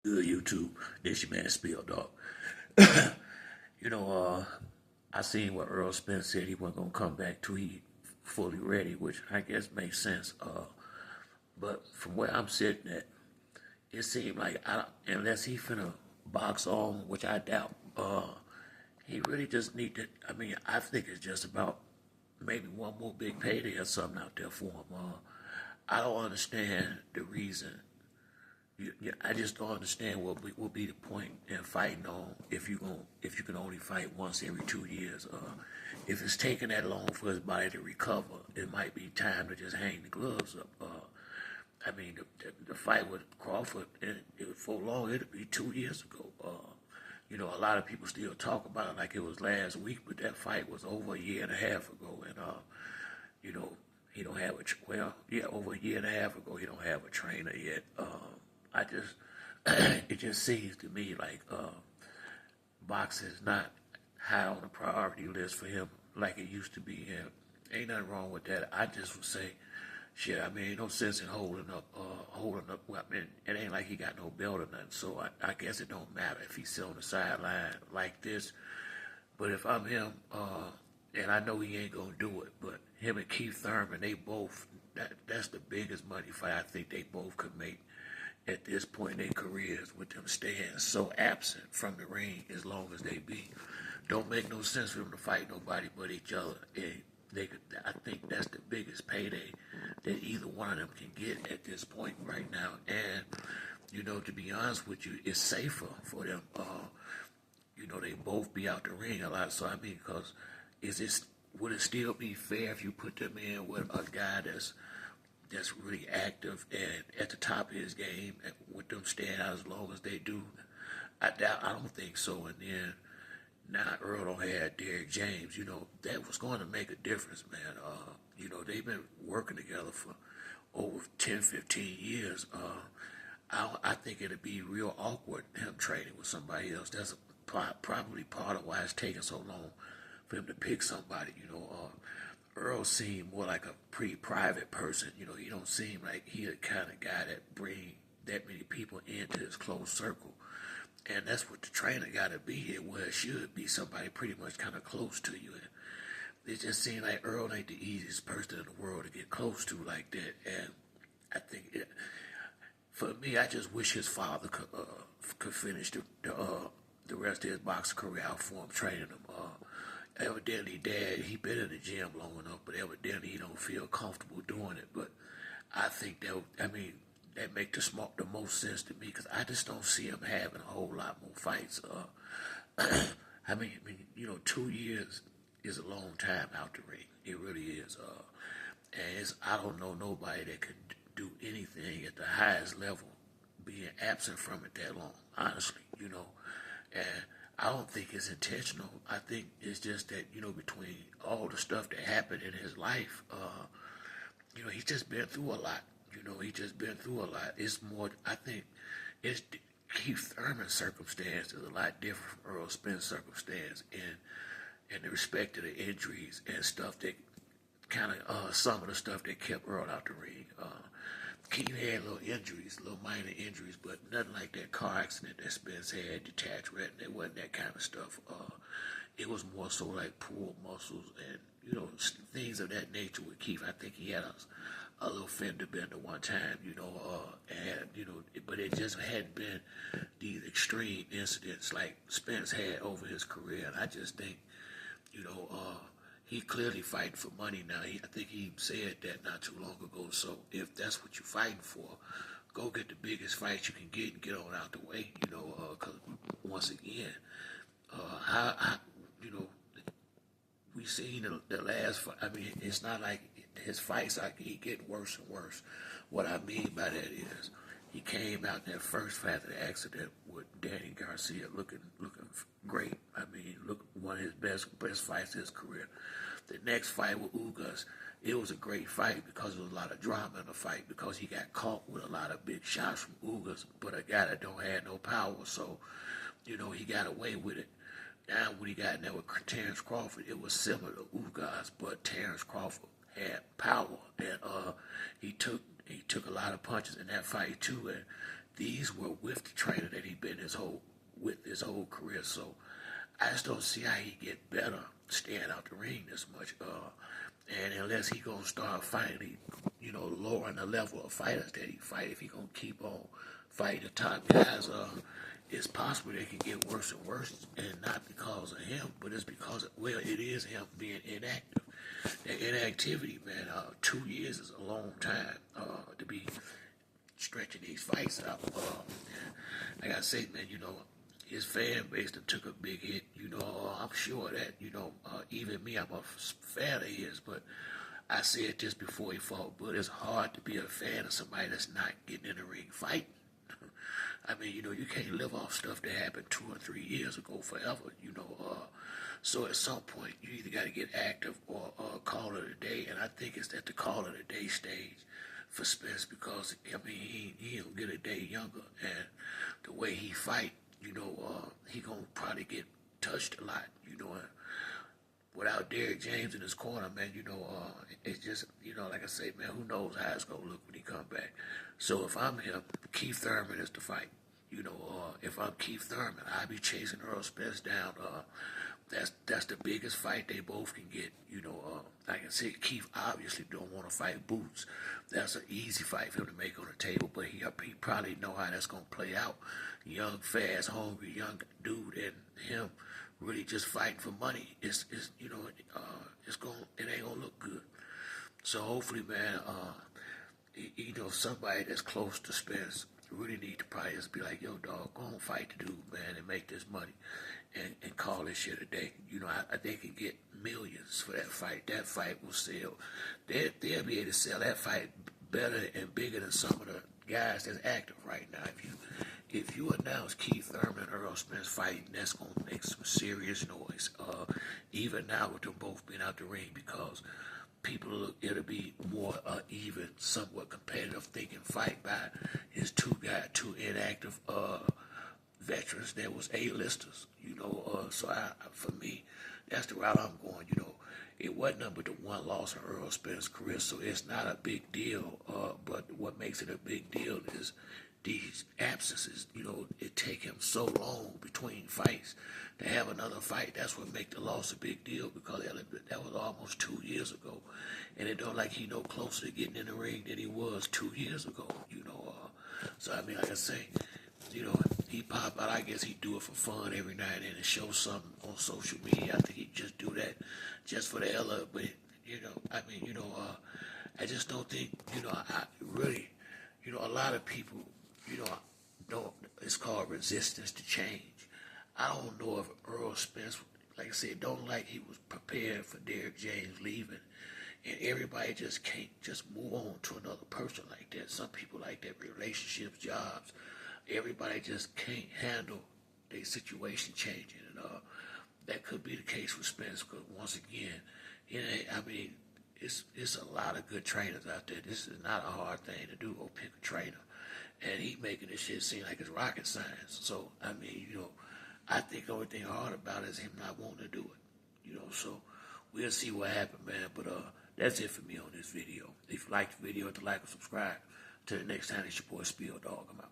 Good YouTube. This your man Spill Dog. you know, I seen what Earl Spence said he wasn't gonna come back till he fully ready, which I guess makes sense. But from where I'm sitting at, it seemed like unless he finna box on, which I doubt, he really just need to. I mean, I think it's just about maybe one more big payday or something out there for him. I don't understand the reason. I just don't understand what will be the point in fighting on if you can only fight once every 2 years. If it's taking that long for his body to recover, it might be time to just hang the gloves up. I mean, the fight with Crawford, for long it'd be 2 years ago. A lot of people still talk about it like it was last week, but that fight was over a year and a half ago, and you know, he don't have over a year and a half ago, he don't have a trainer yet. I just, it just seems to me like boxing is not high on the priority list for him like it used to be. And ain't nothing wrong with that. I just would say, shit. I mean, ain't no sense in holding up. Well, I mean, it ain't like he got no belt or nothing. So I guess it don't matter if he's still on the sideline like this. But if I'm him, and I know he ain't gonna do it, but him and Keith Thurman, they both. That's the biggest money fight I think they both could make at this point in their careers, with them staying so absent from the ring as long as they be. Don't make no sense for them to fight nobody but each other. And I think that's the biggest payday that either one of them can get at this point right now. And, to be honest with you, it's safer for them. They both be out the ring a lot. So, I mean, because would it still be fair if you put them in with a guy that's really active and at the top of his game, and with them staying out as long as they do? I don't think so. And then now Earl don't have Derrick James. That was going to make a difference, man. They've been working together for over 10, 15 years. I think it'd be real awkward him training with somebody else. That's probably part of why it's taking so long for him to pick somebody. Earl seemed more like a pretty private person. He don't seem like he the kind of guy that bring that many people into his close circle. And that's what the trainer got to be here, where it should be somebody pretty much kind of close to you. And it just seemed like Earl ain't the easiest person in the world to get close to like that. And I think, for me, I just wish his father could finish the rest of his boxing career out for him, training him. Evidently, Dad, he been in the gym long enough, but evidently he don't feel comfortable doing it. But I think that make the most sense to me, because I just don't see him having a whole lot more fights. 2 years is a long time out the ring. It really is. And I don't know nobody that can do anything at the highest level being absent from it that long, honestly, And I don't think it's intentional. I think it's just that, between all the stuff that happened in his life, he's just been through a lot. He just been through a lot. It's more, I think, it's Keith Thurman's circumstance is a lot different from Errol Spence's circumstance in the respect of the injuries and stuff that kind of, some of the stuff that kept Earl out the ring. Keith had little minor injuries, but nothing like that car accident that Spence had, detached retina. It wasn't that kind of stuff. It was more so like pulled muscles and, things of that nature with Keith. I think he had a little fender bender one time, but it just hadn't been these extreme incidents like Spence had over his career. And I just think, he clearly fighting for money now. I think he said that not too long ago. So if that's what you're fighting for, go get the biggest fight you can get and get on out the way. Because once again, we seen the last fight. I mean, it's not like his fights like he getting worse and worse. What I mean by that is, he came out in that first fight of the accident with Danny Garcia looking great. I mean, look, one of his best fights of his career. The next fight with Ugas, it was a great fight because there was a lot of drama in the fight, because he got caught with a lot of big shots from Ugas, but a guy that don't have no power, so, he got away with it. Now when he got in there with Terrence Crawford, it was similar to Ugas, but Terrence Crawford had power, and he took a lot of punches in that fight too, and these were with the trainer that Chris. So I just don't see how he get better staying out the ring this much. And unless he gonna start fighting, lowering the level of fighters that he fight, if he gonna keep on fighting the top guys, it's possible they can get worse and worse, and not because of him, but it's because it is him being inactive. That inactivity, man. 2 years is a long time to be stretching these fights out. Like I say, man, his fan base that took a big hit. I'm sure that, even me, I'm a fan of his, but I said this before he fought, but it's hard to be a fan of somebody that's not getting in the ring fighting. I mean, you can't live off stuff that happened 2 or 3 years ago forever, So at some point, you either got to get active or call it a day, and I think it's at the call it a day stage for Spence, because, he don't get a day younger, and the way he fight, he gonna probably get touched a lot, and without Derrick James in his corner, man, it's just, like I say, man, who knows how it's gonna look when he come back. So if I'm him, Keith Thurman is the fight. If I'm Keith Thurman, I'd be chasing Errol Spence down. That's the biggest fight they both can get. Like I said, Keith obviously don't want to fight Boots. That's an easy fight for him to make on the table, but he probably know how that's gonna play out. Young, fast, hungry, young dude, and him really just fighting for money. It ain't gonna look good. So hopefully, man, somebody that's close to Spence really need to probably just be like, yo, dog, go on, fight the dude, man, and make this money, and call this shit a day. I think they can get millions for that fight. That fight will sell. They'll be able to sell that fight better and bigger than some of the guys that's active right now. If you announce Keith Thurman and Errol Spence fighting, that's gonna make some serious noise. Even now with them both being out the ring, because it'll be more even, somewhat competitive thinking fight by his two inactive veterans that was A-listers. So for me, that's the route I'm going. It wasn't number the one loss in Errol Spence's career, so it's not a big deal. But what makes it a big deal is these absences. It take him so long between fights to have another fight. That's what make the loss a big deal, because that was almost 2 years ago, and it don't like he no closer to getting in the ring than he was 2 years ago. So I mean, like I say, he pop out. I guess he do it for fun every now and then and show something on social media. I think he just do that just for the hell of it. But I just don't think I really, a lot of people, don't. It's called resistance to change. I don't know if Errol Spence, like I said, don't like he was prepared for Derrick James leaving, and everybody just can't just move on to another person like that. Some people like that, relationships, jobs. Everybody just can't handle their situation changing, and that could be the case with Spence. Because once again, it's a lot of good trainers out there. This is not a hard thing to do. Go pick a trainer, and he making this shit seem like it's rocket science. So I think the only thing hard about it is him not wanting to do it. So we'll see what happens, man. But that's it for me on this video. If you like the video, hit the like and subscribe. Till the next time, it's your boy Spill Dog. I'm out.